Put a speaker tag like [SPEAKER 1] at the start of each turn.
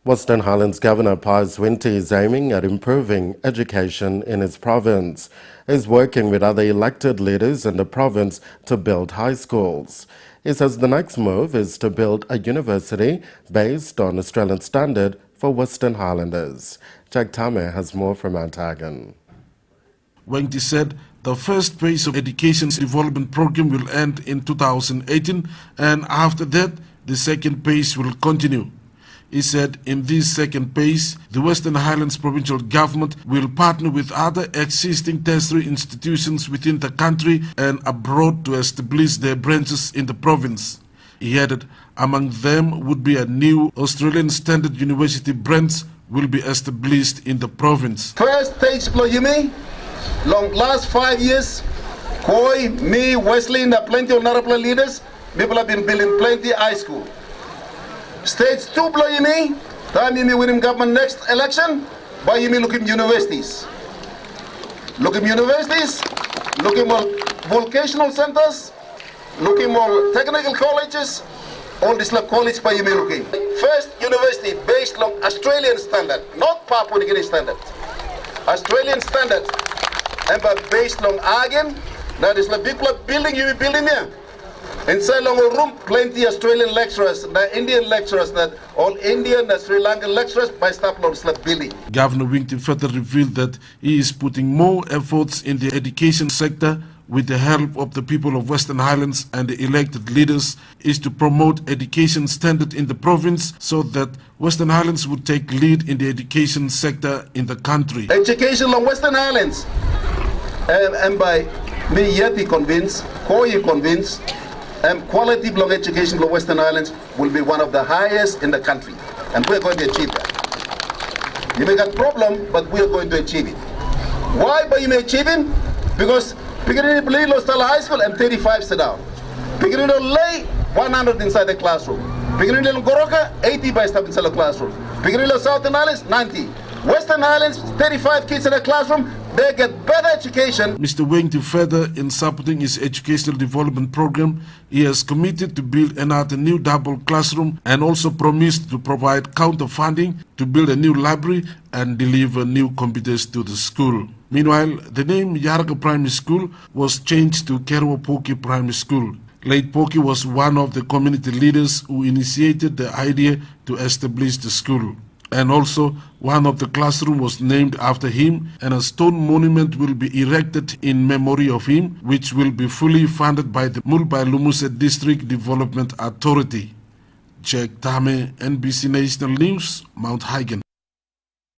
[SPEAKER 1] Western Highlands Governor Pius WINGTI is aiming at improving education in his province. He is working with other elected leaders in the province to build high schools. He says the next move is to build a university based on Australian standard for Western Highlanders. Jack Tame has more from Mount Hagen.
[SPEAKER 2] WINGTI said the first phase of education development program will end in 2018, and after that, the second phase will continue. He said in this second phase, the Western Highlands Provincial Government will partner with other existing tertiary institutions within the country and abroad to establish their branches in the province. He added, among them would be a new Australian Standard University branch will be established in the province.
[SPEAKER 3] First stage Ployimi, long last 5 years, Koi, me, Wesley, and plenty of Narapla leaders, people have been building plenty high school. Stage 2 Ployimi, time you winning government next election, by you looking universities. Looking universities, looking more vocational centers, looking more technical colleges, all this like college by you looking. First university based on Australian standard, not Papua New Guinea standard. Australian standard, and but based on Agen, that is the big building you be building here. Inside long room, plenty Australian lecturers, the Indian lecturers, that all Indian, Sri Lankan lecturers by staff on the building.
[SPEAKER 2] Governor WINGTI further revealed that he is putting more efforts in the education sector with the help of the people of Western Highlands and the elected leaders is to promote education standard in the province so that Western Highlands would take lead in the education sector in the country.
[SPEAKER 3] Education on Western Highlands, and by me yet be convinced, Koi convinced, quality of education in Western Highlands will be one of the highest in the country, and we're going to achieve that. You may have a problem, but we are going to achieve it. Why by you may achieve it? Because Pigarino Lilo Stala High School and 35 sit down. Pigarino Lay 100 inside the classroom. Pigarino Goroka 80 by step inside the classroom. Pigarino Southern Highlands 90. Western Highlands 35 kids in the classroom. They get better education.
[SPEAKER 2] Mr. WINGTI further in supporting his educational development program, he has committed to build another new double classroom and also promised to provide counter funding to build a new library and deliver new computers to the school. Meanwhile, the name Yarga Primary School was changed to Kerwa Poki Primary School. Late Poki was one of the community leaders who initiated the idea to establish the school. And also, one of the classrooms was named after him, and a stone monument will be erected in memory of him, which will be fully funded by the Mulbai Lumuse District Development Authority. Jack Tame, NBC National News, Mount Hagen.